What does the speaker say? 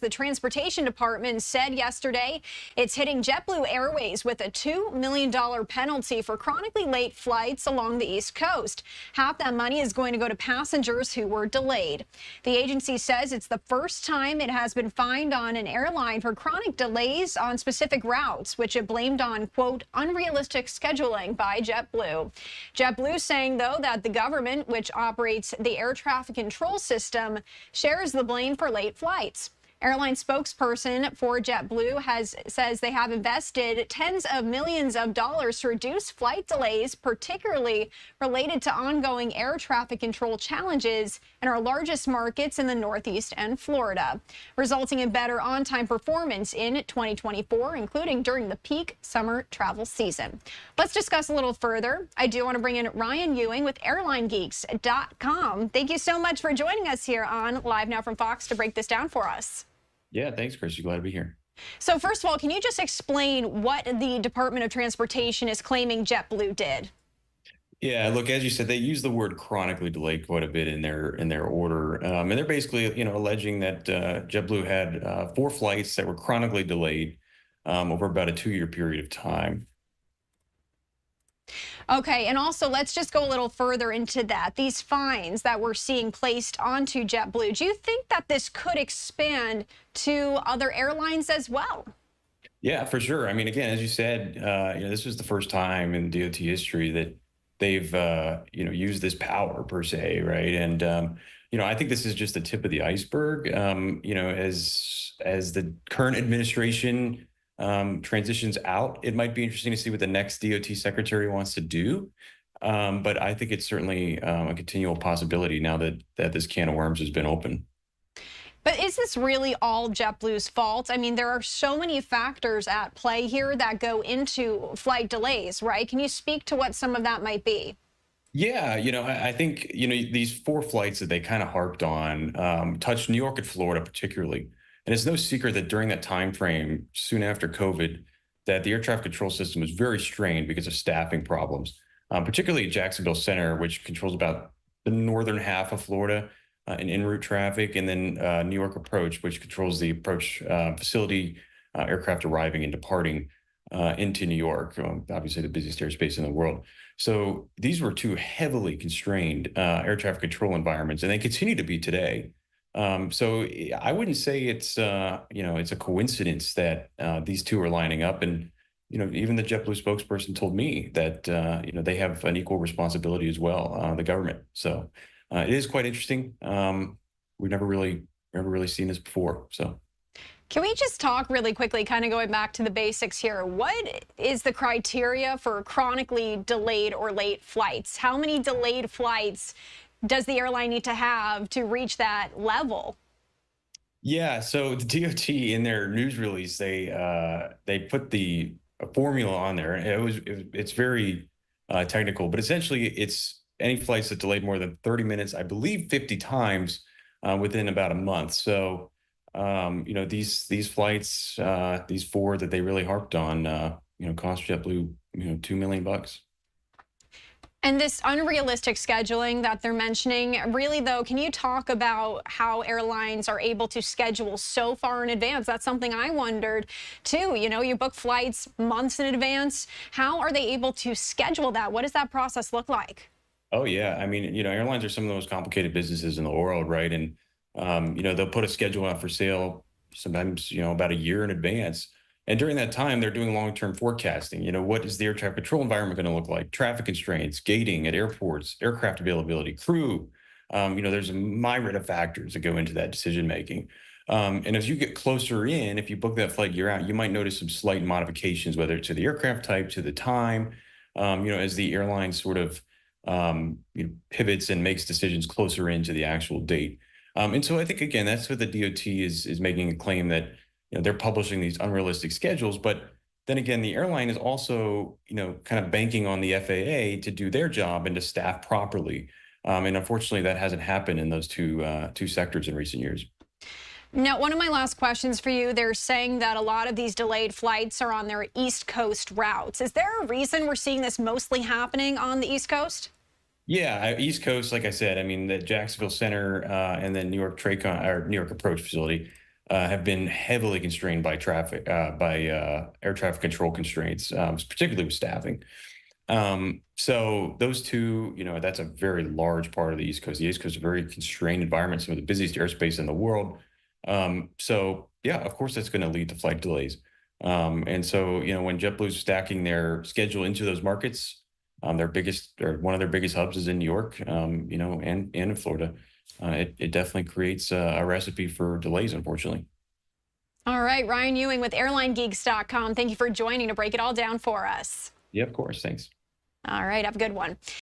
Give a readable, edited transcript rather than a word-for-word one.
the Transportation Department said yesterday it's hitting JetBlue Airways with a $2 million penalty for chronically late flights along the East Coast. Half that money is going to go to passengers who were delayed. The agency says it's the first time it has been fined on an airline for chronic delays on specific routes, which it blamed on, quote, unrealistic scheduling by JetBlue. JetBlue saying, though, that the government, which operates the air traffic control system, shares the blame for late flights. Airline spokesperson for JetBlue says they have invested tens of millions of dollars to reduce flight delays, particularly related to ongoing air traffic control challenges in our largest markets in the Northeast and Florida, resulting in better on-time performance in 2024, including during the peak summer travel season. Let's discuss a little further. I do want to bring in Ryan Ewing with airlinegeeks.com. Thank you so much for joining us here on Live Now from Fox to break this down for us. Yeah, thanks, Chris. Glad to be here. So first of all, can you just explain what the Department of Transportation is claiming JetBlue did? Yeah, look, as you said, they use the word chronically delayed quite a bit in their order, and they're basically, alleging that JetBlue had 4 flights that were chronically delayed over about a 2-year period of time. Okay, and also let's just go a little further into that. These fines that we're seeing placed onto JetBlue, do you think that this could expand to other airlines as well? Yeah, for sure. I mean, again, as you said, this was the first time in DOT history that they've, used this power per se, right? And, I think this is just the tip of the iceberg. As the current administration transitions out, it might be interesting to see what the next DOT secretary wants to do. But I think it's certainly a continual possibility now that this can of worms has been open. But is this really all JetBlue's fault? I mean, there are so many factors at play here that go into flight delays, right? Can you speak to what some of that might be? Yeah, I think, these 4 flights that they kind of harped on touched New York and Florida particularly. And it's no secret that during that time frame, soon after COVID, that the air traffic control system was very strained because of staffing problems, particularly at Jacksonville Center, which controls about the northern half of Florida and en route traffic, and then New York Approach, which controls the approach facility, aircraft arriving and departing into New York, obviously the busiest airspace in the world. So these were 2 heavily constrained air traffic control environments, and they continue to be today. So I wouldn't say it's it's a coincidence that these 2 are lining up. And, even the JetBlue spokesperson told me that, they have an equal responsibility as well, the government. So it is quite interesting. We've never really seen this before. So. Can we just talk really quickly, kind of going back to the basics here? What is the criteria for chronically delayed or late flights? How many delayed flights does the airline need to have to reach that level? Yeah, so the DOT in their news release, they put the formula on there. It's very technical, but essentially it's any flights that delayed more than 30 minutes, I believe 50 times within about a month. So these flights, these 4 that they really harped on, cost JetBlue $2 million. And this unrealistic scheduling that they're mentioning, really, though, can you talk about how airlines are able to schedule so far in advance? That's something I wondered, too. You book flights months in advance. How are they able to schedule that? What does that process look like? Oh, yeah. I mean, airlines are some of the most complicated businesses in the world, right? And, they'll put a schedule out for sale sometimes, about a year in advance. And during that time, they're doing long-term forecasting. What is the air traffic control environment going to look like? Traffic constraints, gating at airports, aircraft availability, crew. There's a myriad of factors that go into that decision-making. And as you get closer in, if you book that flight year out, you might notice some slight modifications, whether it's to the aircraft type, to the time, as the airline sort of pivots and makes decisions closer into the actual date. And so I think, again, that's what the DOT is making a claim that they're publishing these unrealistic schedules. But then again, the airline is also, kind of banking on the FAA to do their job and to staff properly. And unfortunately, that hasn't happened in those two sectors in recent years. Now, one of my last questions for you, they're saying that a lot of these delayed flights are on their East Coast routes. Is there a reason we're seeing this mostly happening on the East Coast? Yeah, East Coast, like I said, I mean, the Jacksonville Center and then New York Tracon or New York Approach facility, have been heavily constrained by traffic, by air traffic control constraints, particularly with staffing. So those two, that's a very large part of the East Coast. The East Coast is a very constrained environment, some of the busiest airspace in the world. So yeah, of course, that's going to lead to flight delays. And so, when JetBlue's stacking their schedule into those markets, their biggest or one of their biggest hubs is in New York, and in Florida. It definitely creates a recipe for delays, unfortunately. All right, Ryan Ewing with airlinegeeks.com. Thank you for joining to break it all down for us. Yeah, of course. Thanks. All right, have a good one.